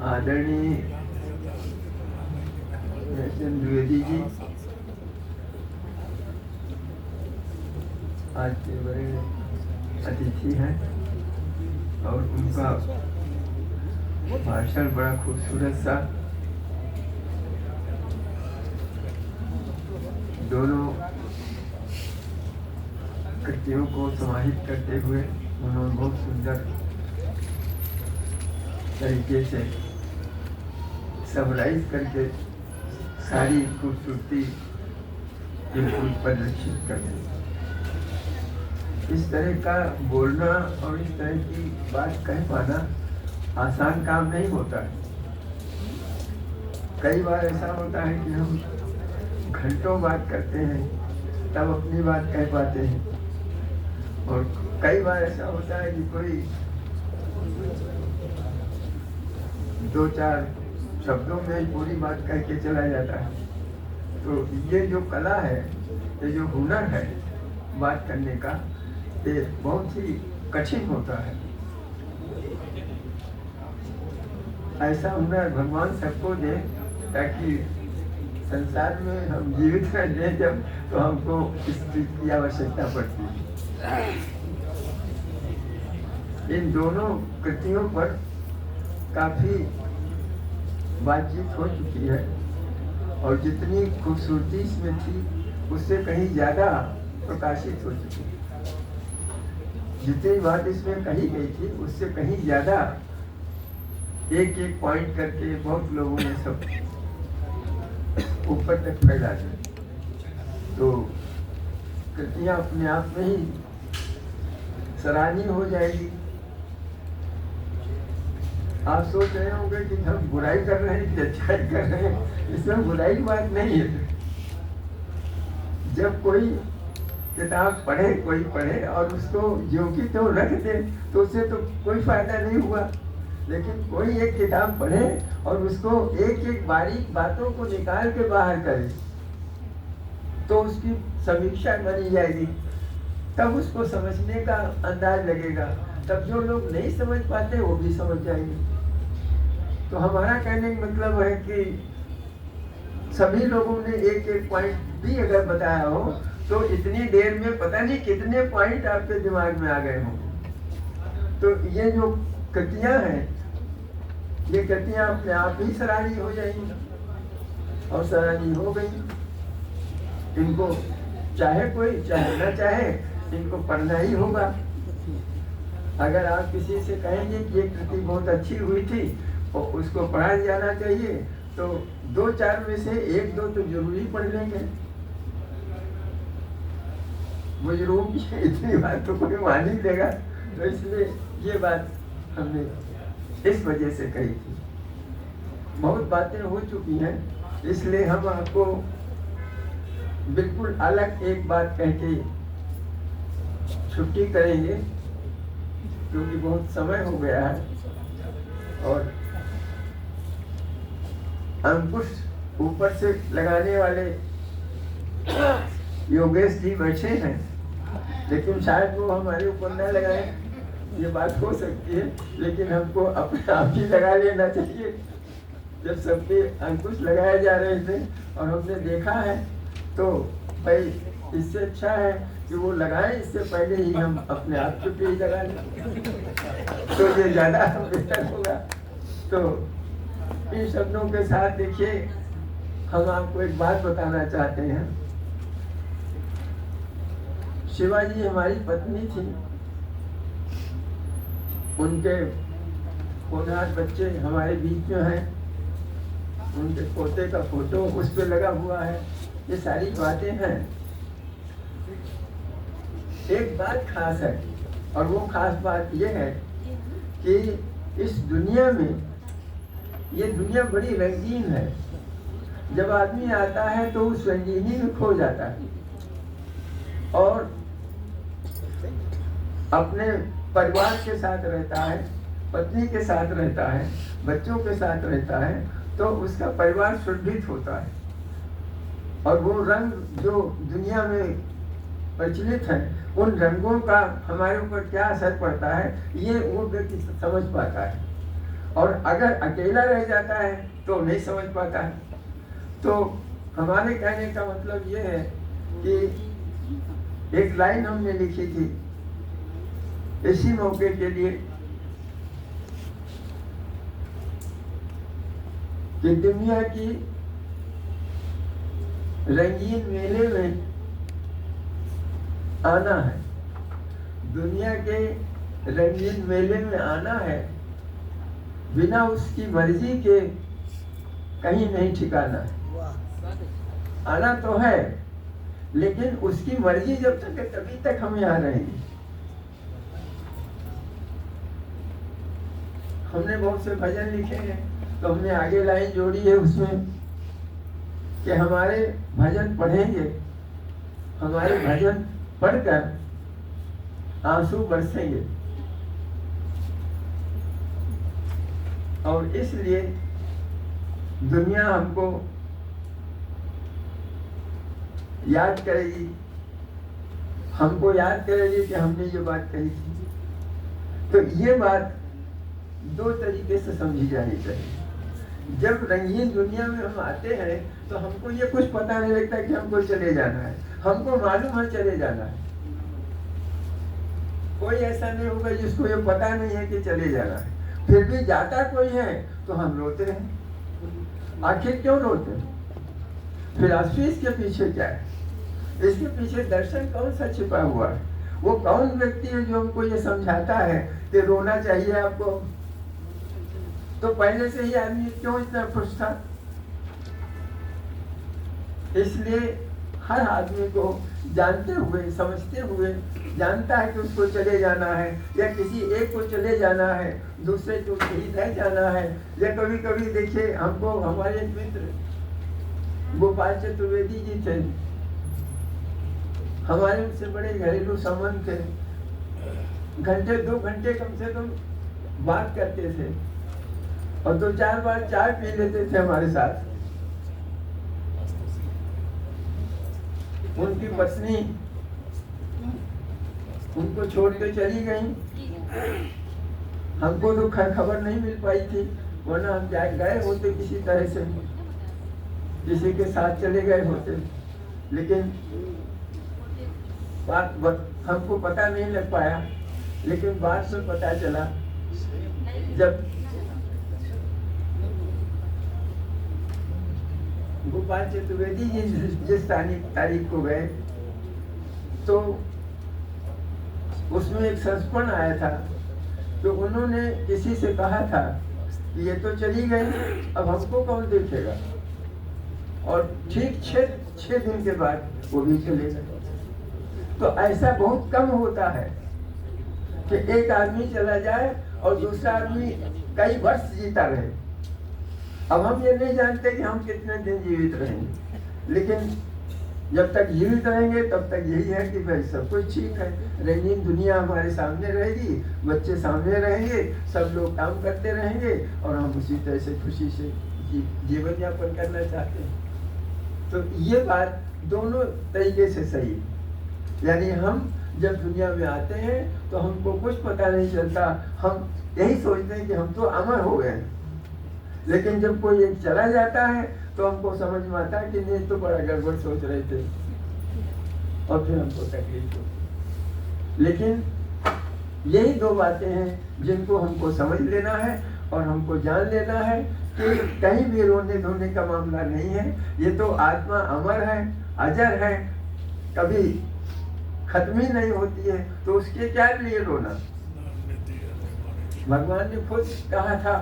आदरणीय द्विवेदी जी आज के बड़े अतिथि हैं और उनका भाषण बड़ा खूबसूरत सा, दोनों कृतियों को समाहित करते हुए उन्होंने बहुत सुंदर तरीके से समराइज करके सारी खूबसूरती बिल्कुल प्रदर्शित कर दी। इस तरह का बोलना और इस तरह की बात कह पाना आसान काम नहीं होता है। कई बार ऐसा होता है कि हम घंटों बात करते हैं तब अपनी बात कह पाते हैं, और कई बार ऐसा होता है कि कोई दो चार शब्दों में पूरी बात कह के चला जाता है। तो ये जो कला है, ये जो हुनर है बात करने का, ये बहुत ही कठिन होता है। ऐसा हुनर भगवान सबको दे ताकि संसार में हम जीवित रहें जब, तो हमको इस चीज की आवश्यकता पड़ती है। इन दोनों कृतियों पर काफी बातचीत हो चुकी है और जितनी खूबसूरती इसमें थी उससे कहीं ज्यादा प्रकाशित हो चुकी है। जितनी बात इसमें कही गई थी उससे कहीं ज्यादा एक एक पॉइंट करके बहुत लोगों ने सब ऊपर तक फैला दी। तो कृतियां अपने आप में ही सराहनीय हो जाएगी। आप सोच रहे होंगे कि हम बुराई कर रहे हैं कि अच्छाई कर रहे हैं, इसमें बुराई की बात नहीं है। जब कोई किताब पढ़े, कोई पढ़े और उसको जो कि तो रख दे तो उससे तो कोई फायदा नहीं हुआ। लेकिन कोई एक किताब पढ़े और उसको एक एक बारीक बातों को निकाल के बाहर करे तो उसकी समीक्षा बनी जाएगी, तब उसको समझने का अंदाज लगेगा। तब जो लोग नहीं समझ पाते वो भी समझ जाएंगे। तो हमारा कहने का मतलब है कि सभी लोगों ने एक एक पॉइंट भी अगर बताया हो तो इतनी देर में पता नहीं कितने पॉइंट आपके दिमाग में आ गए हों। तो ये जो कृतियां हैं, ये कृतियां अपने आप ही सराहनीय हो जाएंगी और सराहनीय हो गई। इनको चाहे कोई चाहे न चाहे इनको पढ़ना ही होगा। अगर आप किसी से कहेंगे कि ये कृति बहुत अच्छी हुई थी और उसको पढ़ा जाना चाहिए, तो दो चार में से एक दो तो जरूरी पढ़ लेंगे। बुजुर्गों की इतनी बात तो कोई मान ही देगा। तो इसलिए ये बात हमने इस वजह से कही थी। बहुत बातें हो चुकी हैं, इसलिए हम आपको बिल्कुल अलग एक बात कह के छुट्टी करेंगे, क्योंकि बहुत समय हो गया है और अंकुश ऊपर से लगाने वाले योगेश जी बैठे हैं, लेकिन शायद वो हमारे ऊपर न लगाए, ये बात हो सकती है। लेकिन हमको अपने आप ही लगा लेना चाहिए। जब सबके अंकुश लगाए जा रहे थे और हमने देखा है, तो भाई इससे अच्छा है कि वो लगाए, इससे पहले ही हम अपने आप चुप ही लगा लें, तो ये ज्यादा बेहतर होगा। तो इन शब्दों के साथ देखिए, हम आपको एक बात बताना चाहते हैं। शिवाजी हमारी पत्नी थी, उनके होनहार बच्चे हमारे बीच में हैं, उनके पोते का फोटो उस पे लगा हुआ है, ये सारी बातें हैं। एक बात खास है, और वो खास बात ये है कि इस दुनिया में, ये दुनिया बड़ी रंगीन है। जब आदमी आता है तो उस रंगीनी में खो जाता है और अपने परिवार के साथ रहता है, पत्नी के साथ रहता है, बच्चों के साथ रहता है, तो उसका परिवार सुरभित होता है। और वो रंग जो दुनिया में प्रचलित हैं, उन रंगों का हमारे ऊपर क्या असर पड़ता है, ये वो व्यक्ति समझ पाता है। और अगर अकेला रह जाता है तो नहीं समझ पाता है। तो हमारे कहने का मतलब ये है कि एक लाइन हमने लिखी थी इसी मौके के लिए कि दुनिया की रंगीन मेले में आना है, दुनिया के रंगीन मेले में आना है, बिना उसकी मर्जी के कहीं नहीं ठिकाना है। आना तो है, लेकिन उसकी मर्जी जब तक है तभी तक हम यहाँ रहेंगे। हमने बहुत से भजन लिखे हैं, तो हमने आगे लाइन जोड़ी है उसमें कि हमारे भजन पढ़ेंगे, हमारे भजन पढ़कर आंसू बरसेंगे। और इसलिए दुनिया हमको याद करेगी, हमको याद करेगी कि हमने ये बात कही थी। तो ये बात दो तरीके से समझी जानी चाहिए। जब रंगीन दुनिया में हम आते हैं तो हमको ये कुछ पता नहीं लगता कि हमको चले जाना है, हमको मालूम है चले जाना है। कोई ऐसा नहीं होगा जिसको ये पता नहीं है कि चले जाना है, फिर भी जाता कोई है तो हम रोते हैं। आखिर क्यों रोते हैं? फिलॉसफी इसके पीछे क्या है? इसके पीछे दर्शन कौन सा छिपा हुआ है? वो कौन व्यक्ति है जो हमको ये समझाता है कि रोना चाहिए आपको? तो पहले से ही आदमी क्यों इतना खुश था? इसलिए हर आदमी को जानते हुए, समझते हुए, जानता है कि उसको चले जाना है, या किसी एक को चले जाना है, दूसरे को कहीं रह जाना है। या कभी कभी देखिए, हमको हमारे मित्र गोपाल चतुर्वेदी जी थे, हमारे उनसे बड़े घरेलू संबंध थे। घंटे 2 घंटे कम से कम बात करते थे और 2-4 बार चाय पी लेते थे हमारे साथ। उनकी पत्नी उनको छोड़ के चली गई। हमको तो खबर नहीं मिल पाई थी, वरना हम गए होते किसी तरह से, किसी के साथ चले गए होते। लेकिन बात हमको पता नहीं लग पाया। लेकिन बाद में पता चला, जब गोपाल चतुर्वेदी जी जिस तारीख को गए, तो उसमें एक संस्मरण आया था। तो उन्होंने किसी से कहा था कि ये तो चली गई, अब हमको कौन देखेगा? और ठीक 6 दिन के बाद वो भी चले गए। तो ऐसा बहुत कम होता है कि एक आदमी चला जाए और दूसरा आदमी कई वर्ष जीता रहे। अब हम ये नहीं जानते कि हम कितने दिन जीवित रहेंगे, लेकिन जब तक जीवित रहेंगे तब तक यही है कि भाई सब कुछ ठीक है, रंगीन दुनिया हमारे सामने रहेगी, बच्चे सामने रहेंगे, सब लोग काम करते रहेंगे और हम उसी तरह से खुशी से जीवन यापन करना चाहते हैं। तो ये बात दोनों तरीके से सही है। यानी हम जब दुनिया में आते हैं तो हमको कुछ पता नहीं चलता, हम यही सोचते हैं कि हम तो अमर हो गए। लेकिन जब कोई एक चला जाता है तो हमको समझ में आता है कि नहीं, तो बड़ा गड़बड़ सोच रहे थे, और फिर हमको तकलीफ हो। लेकिन यही 2 बातें हैं जिनको हमको समझ लेना है और हमको जान लेना है कि कहीं भी रोने धोने का मामला नहीं है। ये तो आत्मा अमर है, अजर है, कभी खत्म ही नहीं होती है, तो उसके क्या लिए रोना? भगवान ने खुद कहा था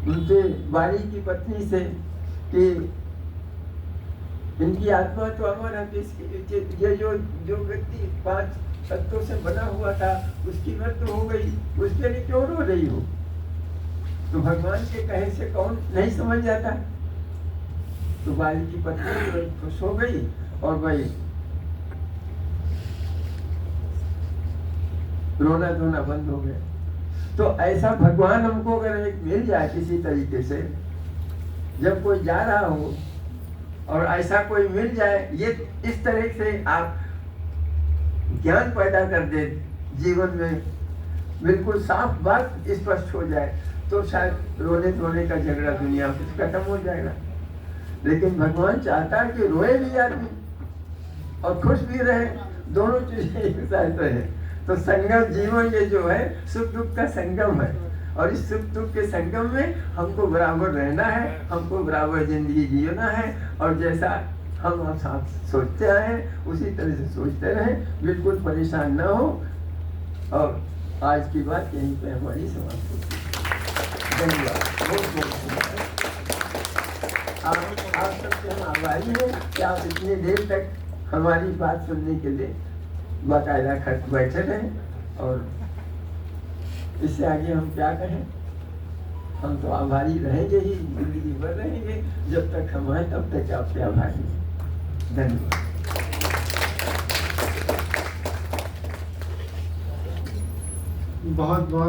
उनसे, बाली की पत्नी से, कि इनकी आत्मा तो अमर है, ये जो व्यक्ति 5 तत्वों से बना हुआ था उसकी मृत्यु हो गई, उसके लिए क्यों रो रही हो? तो भगवान के कहे से कौन नहीं समझ जाता? तो बाली की पत्नी खुश हो गई और भाई रोना धोना बंद हो गया। तो ऐसा भगवान हमको अगर एक मिल जाए किसी तरीके से, जब कोई जा रहा हो और ऐसा कोई मिल जाए, ये इस तरह से आप ज्ञान पैदा कर दे जीवन में, बिल्कुल साफ बात स्पष्ट हो जाए, तो शायद रोने धोने का झगड़ा दुनिया में खत्म हो जाएगा। लेकिन भगवान चाहता है कि रोए भी आदमी और खुश भी रहे, दोनों चीजें एक साथ रहे। तो संगम जीवन ये जो है सुख दुख का संगम है, और इस सुख दुख के संगम में हमको बराबर रहना है, हमको बराबर जिंदगी जीना है, और जैसा हम आप साथ सोचते आए उसी तरह से सोचते रहें, बिल्कुल परेशान ना हो। और आज की बात यहीं पे हमारी समाप्त होती है। धन्यवाद, बहुत बहुत धन्यवाद। आप सबसे हम आभारी हैं कि आप इतनी देर तक हमारी बात सुनने के लिए बाकायदा खट बैठे रहे, और इससे आगे हम क्या कहें। हम तो आभारी रहेंगे ही, जिंदगी भर रहेंगे, जब तक हम हैं तब तक आपके आभारी हैं। धन्यवाद। बहुत बहुत